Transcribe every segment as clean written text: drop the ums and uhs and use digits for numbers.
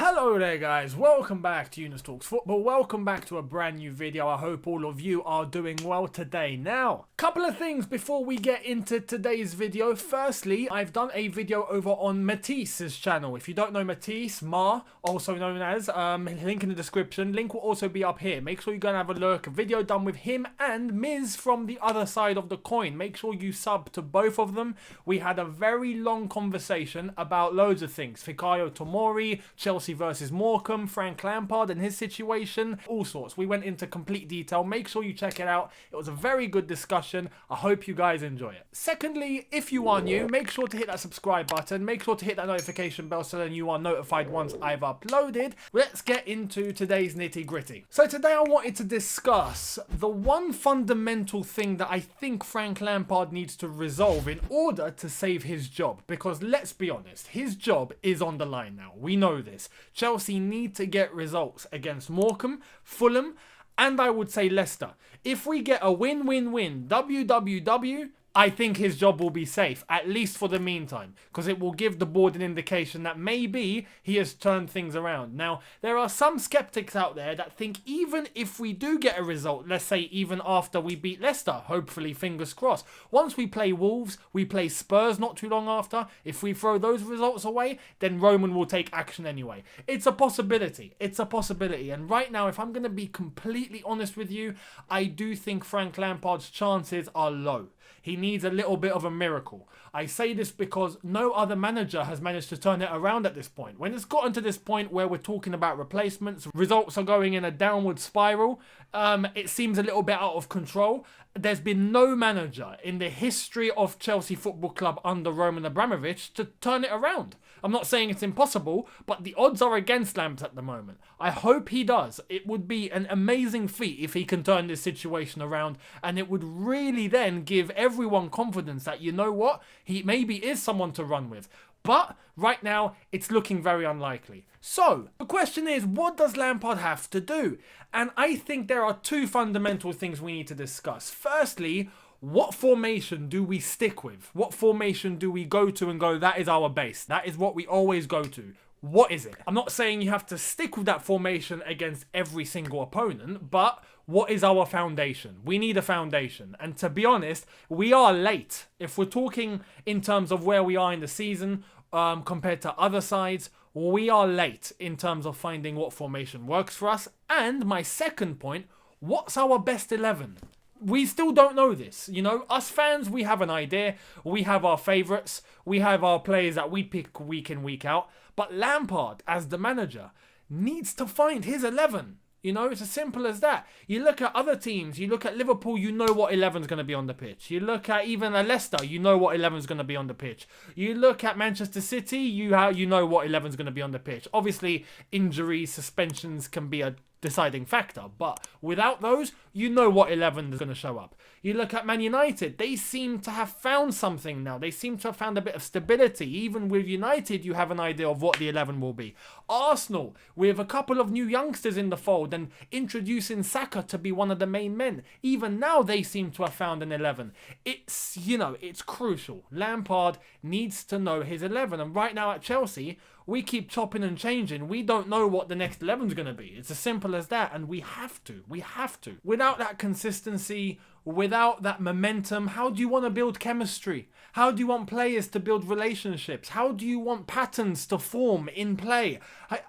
Hello there guys, welcome back to Younes Talks Football, welcome back to a brand new video. I hope all of you are doing well today. Now, couple of things before we get into today's video. Firstly, I've done a video over on Matisse's channel. If you don't know Matisse, also known as, link in the description, link will also be up here. Make sure you go and have a look. A video done with him and Miz from the other side of the coin. Make sure you sub to both of them. We had a very long conversation about loads of things. Fikayo Tomori, Chelsea versus Morecambe, Frank Lampard and his situation, all sorts. We went into complete detail. Make sure you check it out. It was a very good discussion. I hope you guys enjoy it. Secondly, if you are new, make sure to hit that subscribe button. Make sure to hit that notification bell so then you are notified once I've uploaded. Let's get into today's nitty gritty. So today I wanted to discuss the one fundamental thing that I think Frank Lampard needs to resolve in order to save his job. Because let's be honest, his job is on the line now. We know this. Chelsea need to get results against Morecambe, Fulham, and I would say Leicester. If we get a win-win-win, WWW, I think his job will be safe, at least for the meantime, because it will give the board an indication that maybe he has turned things around. Now, there are some skeptics out there that think even if we do get a result, let's say even after we beat Leicester, hopefully, fingers crossed, once we play Wolves, we play Spurs not too long after, if we throw those results away, then Roman will take action anyway. It's a possibility. It's a possibility. And right now, if I'm going to be completely honest with you, I do think Frank Lampard's chances are low. He needs a little bit of a miracle. I say this because no other manager has managed to turn it around at this point. When it's gotten to this point where we're talking about replacements, results are going in a downward spiral, it seems a little bit out of control. There's been no manager in the history of Chelsea Football Club under Roman Abramovich to turn it around. I'm not saying it's impossible, but the odds are against Lamps at the moment. I hope he does. It would be an amazing feat if he can turn this situation around, and it would really then give everyone confidence that, you know what, he maybe is someone to run with. But right now, it's looking very unlikely. So, the question is, what does Lampard have to do? And I think there are two fundamental things we need to discuss. Firstly, what formation do we stick with? What formation do we go to and go, that is our base. That is what we always go to. What is it? I'm not saying you have to stick with that formation against every single opponent, but what is our foundation? We need a foundation. And to be honest, we are late. If we're talking in terms of where we are in the season compared to other sides, we are late in terms of finding what formation works for us. And my second point, what's our best 11? We still don't know this. You know, us fans, we have an idea. We have our favourites. We have our players that we pick week in, week out. But Lampard, as the manager, needs to find his 11. You know, it's as simple as that. You look at other teams, you look at Liverpool, you know what 11 is going to be on the pitch. You look at even a Leicester, you know what 11 is going to be on the pitch. You look at Manchester City, you know what 11 is going to be on the pitch. Obviously, injuries, suspensions can be a deciding factor, but without those, you know what 11 is going to show up. You look at Man United, they seem to have found something now. They seem to have found a bit of stability. Even with United, you have an idea of what the 11 will be. Arsenal, with a couple of new youngsters in the fold and introducing Saka to be one of the main men, even now they seem to have found an 11. It's, you know, it's crucial. Lampard needs to know his 11, and right now at Chelsea, we keep chopping and changing. We don't know what the next 11 is going to be. It's as simple as that, and we have to. We have to. Without that consistency, without that momentum, how do you want to build chemistry? How do you want players to build relationships? How do you want patterns to form in play?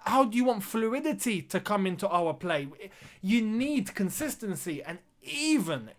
How do you want fluidity to come into our play? You need consistency, and even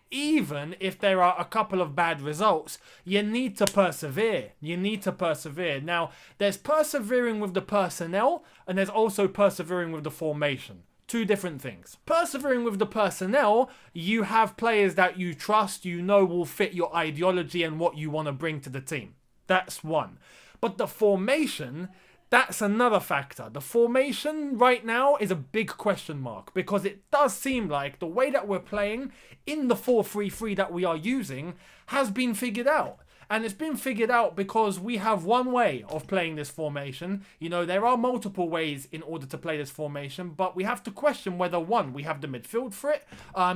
if there are a couple of bad results, you need to persevere. You need to persevere. Now, there's persevering with the personnel, and there's also persevering with the formation. Two different things. Persevering with the personnel, you have players that you trust, you know will fit your ideology and what you want to bring to the team. That's one. But the formation, that's another factor. The formation right now is a big question mark because it does seem like the way that we're playing in the 4-3-3 that we are using has been figured out. And it's been figured out because we have one way of playing this formation. You know, there are multiple ways in order to play this formation, but we have to question whether, one, we have the midfield for it,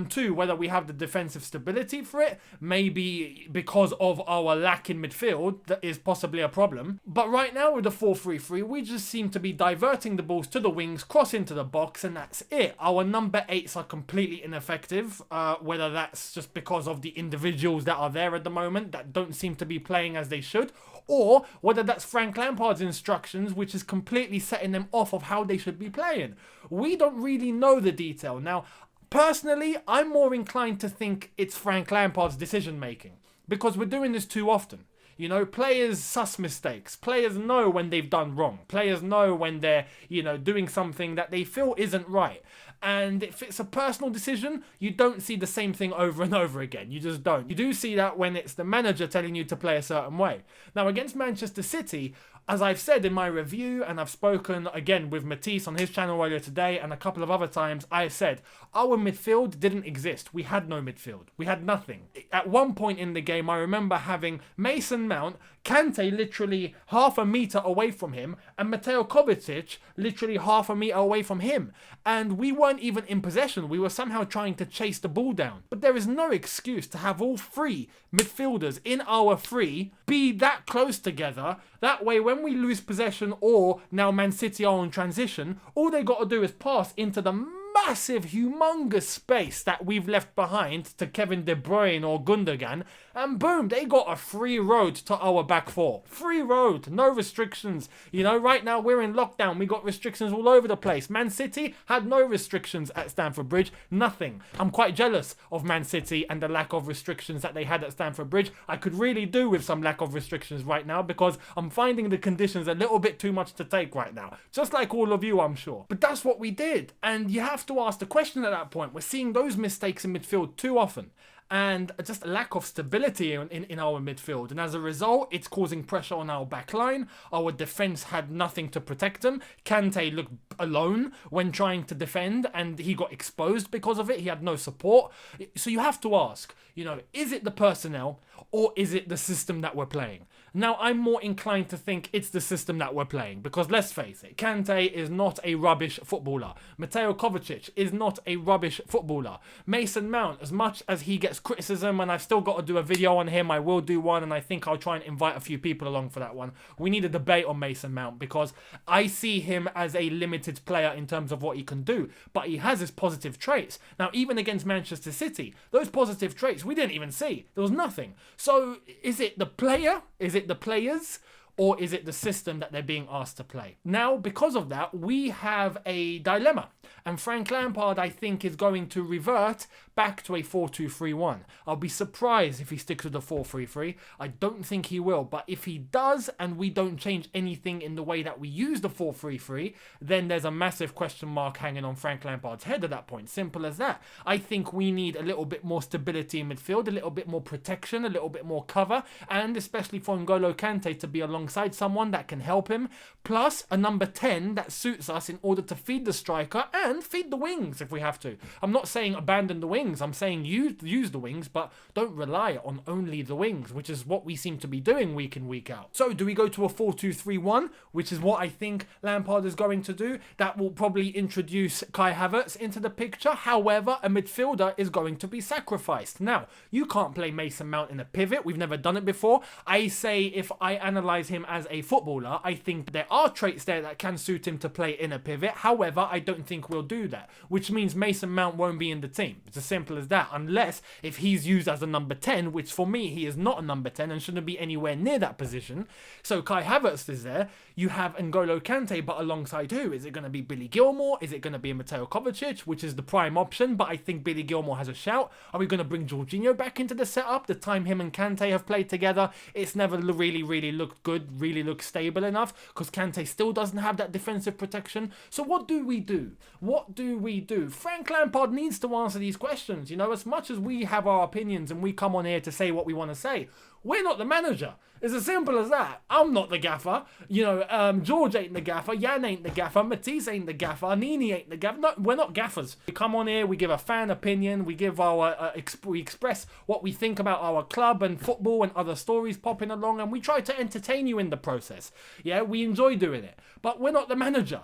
two, whether we have the defensive stability for it. Maybe because of our lack in midfield, that is possibly a problem. But right now with the 4-3-3, we just seem to be diverting the balls to the wings, cross into the box, and that's it. Our number 8s are completely ineffective, whether that's just because of the individuals that are there at the moment that don't seem to be playing as they should, or whether that's Frank Lampard's instructions, which is completely setting them off of how they should be playing. We don't really know the detail. Now, personally, I'm more inclined to think it's Frank Lampard's decision making, because we're doing this too often. You know, players suss mistakes. Players know when they've done wrong. Players know when they're, you know, doing something that they feel isn't right. And if it's a personal decision, you don't see the same thing over and over again. You just don't. You do see that when it's the manager telling you to play a certain way. Now, against Manchester City, as I've said in my review, and I've spoken again with Matisse on his channel earlier today and a couple of other times, I said our midfield didn't exist. We had no midfield. We had nothing. At one point in the game, I remember having Mason Mount, Conte literally half a metre away from him, and Mateo Kovacic literally half a metre away from him. And we weren't even in possession. We were somehow trying to chase the ball down. But there is no excuse to have all three midfielders in our three be that close together. That way, when we lose possession, or now Man City are on transition, all they got to do is pass into the massive, humongous space that we've left behind to Kevin De Bruyne or Gundogan, and boom, they got a free road to our back four. Free road, no restrictions. You know, right now we're in lockdown. We got restrictions all over the place. Man City had no restrictions at Stamford Bridge, nothing. I'm quite jealous of Man City and the lack of restrictions that they had at Stamford Bridge. I could really do with some lack of restrictions right now, because I'm finding the conditions a little bit too much to take right now. Just like all of you, I'm sure. But that's what we did. And you have to ask the question at that point. We're seeing those mistakes in midfield too often, and just a lack of stability in our midfield, and as a result it's causing pressure on our back line. Our defence had nothing to protect them. Kante looked alone when trying to defend, and he got exposed because of it. He had no support. So you have to ask, you know, is it the personnel or is it the system that we're playing? Now, I'm more inclined to think it's the system that we're playing, because let's face it, Kante is not a rubbish footballer. Mateo Kovacic is not a rubbish footballer. Mason Mount, as much as he gets criticism, and I've still got to do a video on him, I will do one, and I think I'll try and invite a few people along for that one. We need a debate on Mason Mount, because I see him as a limited player in terms of what he can do, but he has his positive traits. Now, even against Manchester City, those positive traits we didn't even see. There was nothing. So, is it the player? Is it the players? Or is it the system that they're being asked to play? Now, because of that, we have a dilemma. And Frank Lampard, I think, is going to revert back to a 4-2-3-1. I'll be surprised if he sticks with the 4-3-3. I don't think he will. But if he does, and we don't change anything in the way that we use the 4-3-3, then there's a massive question mark hanging on Frank Lampard's head at that point. Simple as that. I think we need a little bit more stability in midfield, a little bit more protection, a little bit more cover, and especially for N'Golo Kante to be alongside someone that can help him, plus a number 10 that suits us in order to feed the striker and feed the wings if we have to. I'm not saying abandon the wings, I'm saying use the wings, but don't rely on only the wings, which is what we seem to be doing week in, week out. So do we go to a 4-2-3-1, which is what I think Lampard is going to do? That will probably introduce Kai Havertz into the picture. However, a midfielder is going to be sacrificed. Now, you can't play Mason Mount in a pivot. We've never done it before. I say, if I analyse him as a footballer, I think there are traits there that can suit him to play in a pivot. However, I don't think we'll do that, which means Mason Mount won't be in the team. It's as simple as that, unless if he's used as a number 10, which for me, he is not a number 10 and shouldn't be anywhere near that position. So Kai Havertz is there. You have N'Golo Kante, but alongside who? Is it going to be Billy Gilmour? Is it going to be Mateo Kovacic, which is the prime option, but I think Billy Gilmour has a shout. Are we going to bring Jorginho back into the setup? The time him and Kante have played together, it's never really looked good, really looked stable enough, because Kante still doesn't have that defensive protection. So what do we do? What do we do? Frank Lampard needs to answer these questions. You know, as much as we have our opinions and we come on here to say what we want to say, We're not the manager. It's as simple as that. I'm not the gaffer. George ain't the gaffer. Jan ain't the gaffer. Matisse ain't the gaffer. Nini ain't the gaffer. No, we're not gaffers. We come on here, we give a fan opinion, we give our we express what we think about our club and football and other stories popping along, and we try to entertain you in the process. Yeah, we enjoy doing it. But we're not the manager.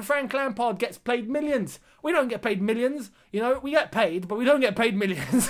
Frank Lampard gets paid millions. We don't get paid millions. We get paid, but we don't get paid millions.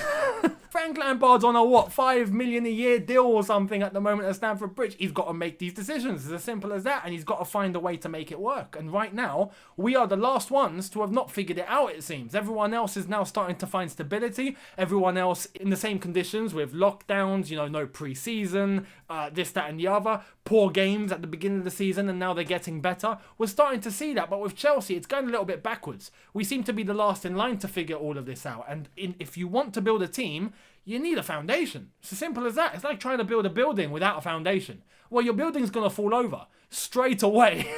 Frank Lampard's on a, $5 million a year deal or something at the moment at Stamford Bridge. He's got to make these decisions. It's as simple as that, and he's got to find a way to make it work. And right now, we are the last ones to have not figured it out, it seems. Everyone else is now starting to find stability. Everyone else in the same conditions with lockdowns, no pre-season, this, that, and the other. Poor games at the beginning of the season, and now they're getting better. We're starting to see that, but with Chelsea, it's going a little bit backwards. We seem to be the last in line to figure all of this out. And if you want to build a team, you need a foundation. It's as simple as that. It's like trying to build a building without a foundation. Well, your building's going to fall over straight away.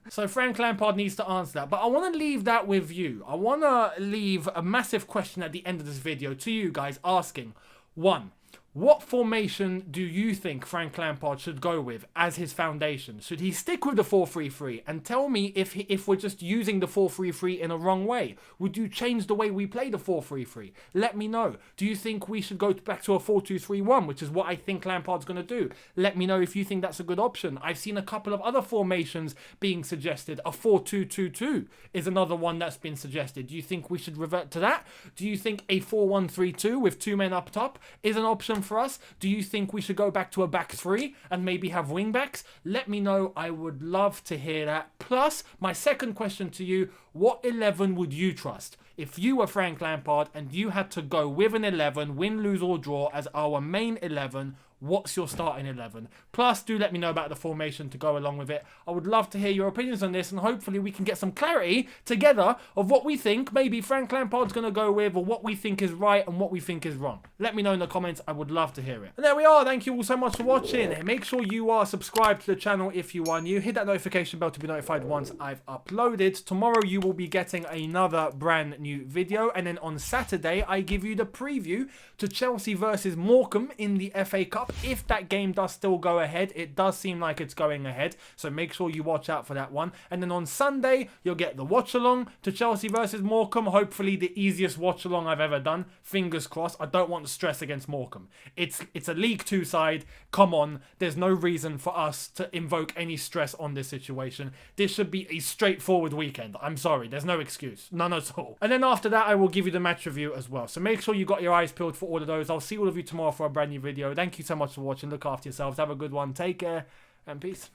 So Frank Lampard needs to answer that. But I want to leave that with you. I want to leave a massive question at the end of this video to you guys asking, 1. What formation do you think Frank Lampard should go with as his foundation? Should he stick with the 4-3-3? And tell me if we're just using the 4-3-3 in a wrong way. Would you change the way we play the 4-3-3? Let me know. Do you think we should go back to a 4-2-3-1, which is what I think Lampard's going to do? Let me know if you think that's a good option. I've seen a couple of other formations being suggested. A 4-2-2-2 is another one that's been suggested. Do you think we should revert to that? Do you think a 4-1-3-2 with 2 men up top is an option for us? Do you think we should go back to a back 3 and maybe have wing backs? Let me know. I would love to hear that. Plus, my second question to you, what 11 would you trust? If you were Frank Lampard and you had to go with an 11, win, lose or draw as our main 11, what's your starting 11? Plus, do let me know about the formation to go along with it. I would love to hear your opinions on this, and hopefully we can get some clarity together of what we think maybe Frank Lampard's going to go with, or what we think is right and what we think is wrong. Let me know in the comments. I would love to hear it. And there we are. Thank you all so much for watching. Make sure you are subscribed to the channel if you are new. Hit that notification bell to be notified once I've uploaded. Tomorrow you will be getting another brand new video, and then on Saturday I give you the preview to Chelsea versus Morecambe in the FA Cup. If that game does still go ahead, it does seem like it's going ahead, so make sure you watch out for that one. And then on Sunday, you'll get the watch along to Chelsea versus Morecambe. Hopefully the easiest watch along I've ever done. Fingers crossed. I don't want the stress against Morecambe. It's a League 2 side. Come on, there's no reason for us to invoke any stress on this situation. This should be a straightforward weekend. I'm sorry, there's no excuse. None at all. And then after that, I will give you the match review as well. So make sure you got your eyes peeled for all of those. I'll see all of you tomorrow for a brand new video. Thank you so much for watching. Look after yourselves. Have a good one. Take care and peace.